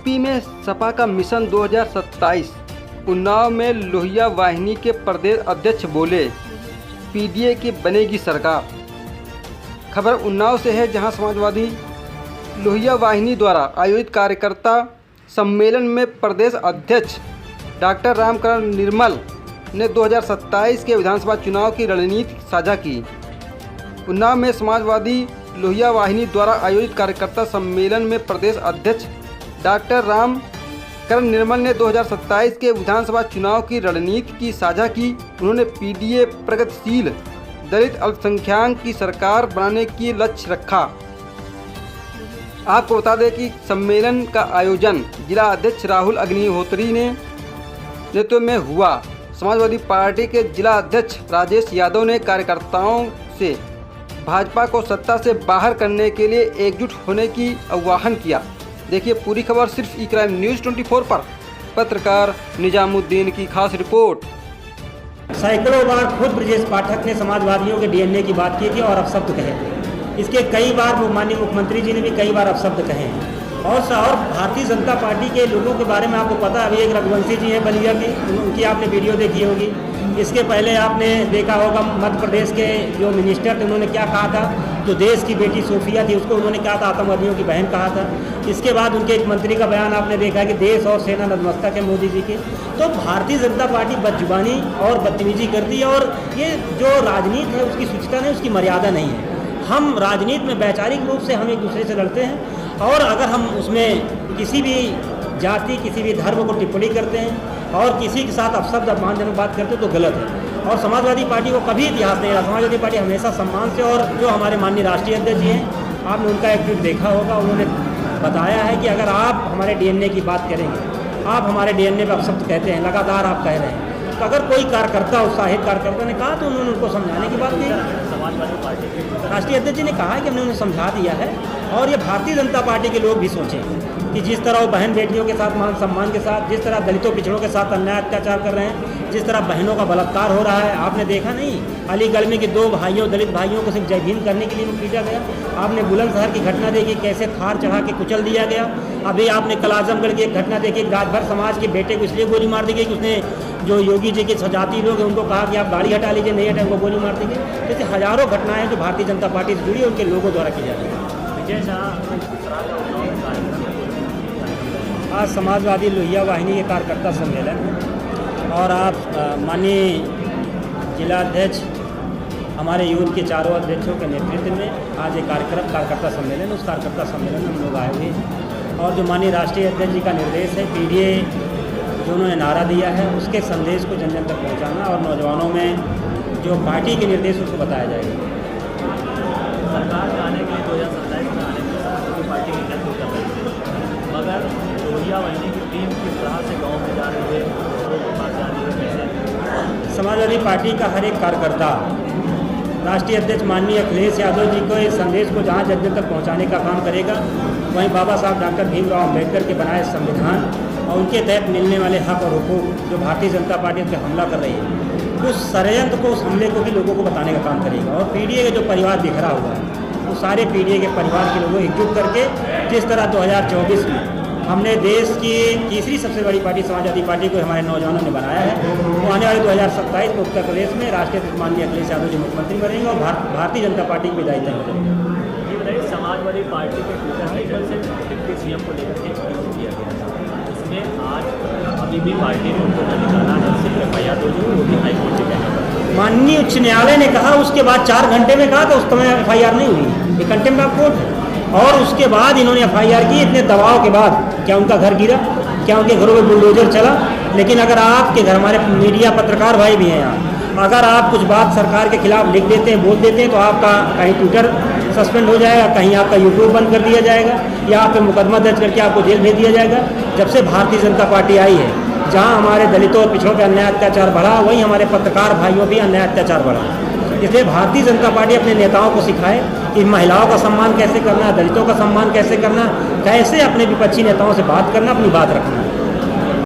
UP में सपा का mission 2027। Unnao में लोहिया वाहिनी के प्रदेश अध्यक्ष बोले, पीडीए की बनेगी सरकार। खबर उन्नाव से है, जहां समाजवादी लोहिया वाहिनी द्वारा आयोजित कार्यकर्ता सम्मेलन में प्रदेश अध्यक्ष डॉक्टर रामकरण निर्मल ने 2027 के विधानसभा चुनाव की रणनीति साझा की। उन्नाव में समाजवादी लोहिया वाहिनी द्वारा आयोजित कार्यकर्ता सम्मेलन में प्रदेश अध्यक्ष डॉक्टर रामकरण निर्मल ने 2027 के विधानसभा चुनाव की रणनीति की साझा की। उन्होंने पीडीए प्रगतिशील दलित अल्पसंख्यक की सरकार बनाने की लक्ष्य रखा। आपको बता दें कि सम्मेलन का आयोजन जिला अध्यक्ष राहुल अग्निहोत्री ने नेतृत्व में हुआ। समाजवादी पार्टी के जिला अध्यक्ष राजेश यादव ने कार्यकर्ताओं से भाजपा को सत्ता से बाहर करने के लिए एकजुट होने की आह्वान किया। देखिए पूरी खबर सिर्फ ई-क्राइम न्यूज़ 24 पर। पत्रकार निजामुद्दीन की खास रिपोर्ट। सैकड़ों बार खुद ब्रजेश पाठक ने समाजवादियों के डीएनए की बात की थी और अपशब्द कहे थे। इसके कई बार माननीय मुख्यमंत्री जी ने भी कई बार अपशब्द कहे हैं। और भारतीय जनता पार्टी के लोगों के बारे में आपको पता है, अभी एक रघुवंशी जी हैं बलिया की, उनकी आपने वीडियो देखी होगी। इसके पहले आपने देखा होगा मध्य प्रदेश के जो मिनिस्टर थे, उन्होंने क्या कहा था, जो देश की बेटी सोफिया थी उसको उन्होंने कहा था आतंकवादियों की बहन कहा था। इसके बाद उनके एक मंत्री का बयान आपने देखा है कि देश और सेना नतमस्तक है मोदी जी के। तो भारतीय जनता पार्टी बदजुबानी और बदतमीजी करती है, और ये जो राजनीति है उसकी शुचिता नहीं, उसकी मर्यादा नहीं है। हम राजनीति में वैचारिक रूप से हम एक दूसरे से लड़ते हैं, और अगर हम उसमें किसी भी जाति किसी भी धर्म को टिप्पणी करते हैं और किसी के साथ अपशब्द अपमानजनक बात करते हैं तो गलत है। और समाजवादी पार्टी को कभी इतिहास नहीं रहा। समाजवादी पार्टी हमेशा सम्मान से, और जो हमारे माननीय राष्ट्रीय अध्यक्ष जी हैं, आपने उनका एक ट्वीट देखा होगा, उन्होंने बताया है कि अगर आप हमारे डीएनए की बात करेंगे, आप हमारे डीएनए पर अपशब्द कहते हैं, लगातार आप कह रहे हैं, तो अगर कोई कार्यकर्ता उत्साहित कार्यकर्ता ने कहा तो उन्होंने उनको समझाने की बात की। समाजवादी पार्टी राष्ट्रीय अध्यक्ष जी ने कहा कि हमने उन्हें समझा दिया है। और ये भारतीय जनता पार्टी के लोग भी सोचें कि जिस तरह वो बहन बेटियों के साथ मान सम्मान के साथ, जिस तरह दलितों पिछड़ों के साथ अन्याय अत्याचार कर रहे हैं, जिस तरह बहनों का बलात्कार हो रहा है। आपने देखा नहीं, अलीगढ़ में कि 2 भाइयों दलित भाइयों को सिर्फ जय भीम करने के लिए पीटा गया। आपने बुलंदशहर की घटना देखी, कैसे खार चढ़ा के कुचल दिया गया। अभी आपने कल आजमगढ़ की एक घटना देखी, राजभर समाज के बेटे को इसलिए गोली मार दी गई कि उसने जो योगी जी के सजाती लोग हैं उनको कहा कि आप गाड़ी हटा लीजिए, नहीं हटाए उनको गोली मार दी गई। जैसे हजारों घटनाएं जो भारतीय जनता पार्टी से जुड़ी है उनके लोगों द्वारा की जाती है। आज समाजवादी लोहिया वाहिनी के कार्यकर्ता सम्मेलन, और आप माननीय जिला अध्यक्ष हमारे यूथ के चारों अध्यक्षों के नेतृत्व में आज एक कार्यकर्ता सम्मेलन, उस कार्यकर्ता सम्मेलन में हम लोग आए हुए। और जो माननीय राष्ट्रीय अध्यक्ष जी का निर्देश है, पीडीए जो उन्होंने नारा दिया है उसके संदेश को जन जन तक पहुँचाना, और नौजवानों में जो पार्टी के निर्देश उसको बताया जाएगा। सरकार में आने के लिए 2027 में आने के लिए पार्टी की क्या कर रही है, मगर लोहिया वाहिनी की टीम किस तरह से गांव में जा रही है, लोगों के पास जा रही है, कैसे? समाजवादी पार्टी का हर एक कार्यकर्ता राष्ट्रीय अध्यक्ष माननीय अखिलेश यादव जी को इस संदेश को जहाँ जन जन तक पहुँचाने का काम करेगा। वहीं बाबा साहब डॉक्टर भीमराव अम्बेडकर के बनाए संविधान और उनके तहत मिलने वाले हक और हुकूक जो भारतीय जनता पार्टी उस पर हमला कर रही है, उस षड्यंत्र को, उस हमले को भी लोगों को बताने का काम करेगा। और पीडीए का जो परिवार बिखरा हुआ है, वो सारे पीडीए के परिवार के लोगों को एकजुट करके, जिस तरह 2024 में हमने देश की तीसरी सबसे बड़ी पार्टी समाजवादी पार्टी को हमारे नौजवानों ने बनाया है, वो आने वाले 2027 में उत्तर प्रदेश में राष्ट्रीय अध्यक्ष माननीय अखिलेश यादव जी मुख्यमंत्री बनेंगे और भारतीय जनता पार्टी की विदाई तय हो जाएगी। ये बताइए, समाजवादी पार्टी के ट्विटर से डिप्टी सीएम को लेकर के ट्वीट किया गया था, उसमें आज अभी भी पार्टी ने उनको निकाला है, सिर्फ एफआईआर वो भी हाईकोर्ट से कहना। माननीय उच्च न्यायालय ने कहा, उसके बाद 4 घंटे में कहा था, उस समय एफआईआर नहीं हुई, ये कंटेम्प्ट ऑफ कोर्ट। और उसके बाद इन्होंने एफआईआर की, इतने दबाव के बाद क्या उनका घर गिरा, क्या उनके घरों में बुलडोजर चला? लेकिन अगर आपके घर, हमारे मीडिया पत्रकार भाई भी हैं यहाँ, अगर आप कुछ बात सरकार के खिलाफ लिख देते हैं, बोल देते हैं, तो आपका कहीं ट्विटर सस्पेंड हो जाएगा, कहीं आपका यूट्यूब बंद कर दिया जाएगा, या आप पे मुकदमा दर्ज करके आपको जेल भेज दिया जाएगा। जब से भारतीय जनता पार्टी आई है, जहाँ हमारे दलितों और पिछड़ों पर अन्याय अत्याचार बढ़ा, वहीं हमारे पत्रकार भाइयों भी अन्याय अत्याचार बढ़ा। इसलिए भारतीय जनता पार्टी अपने नेताओं को सिखाए कि महिलाओं का सम्मान कैसे करना, दलितों का सम्मान कैसे करना, कैसे अपने विपक्षी नेताओं से बात करना, अपनी बात रखना।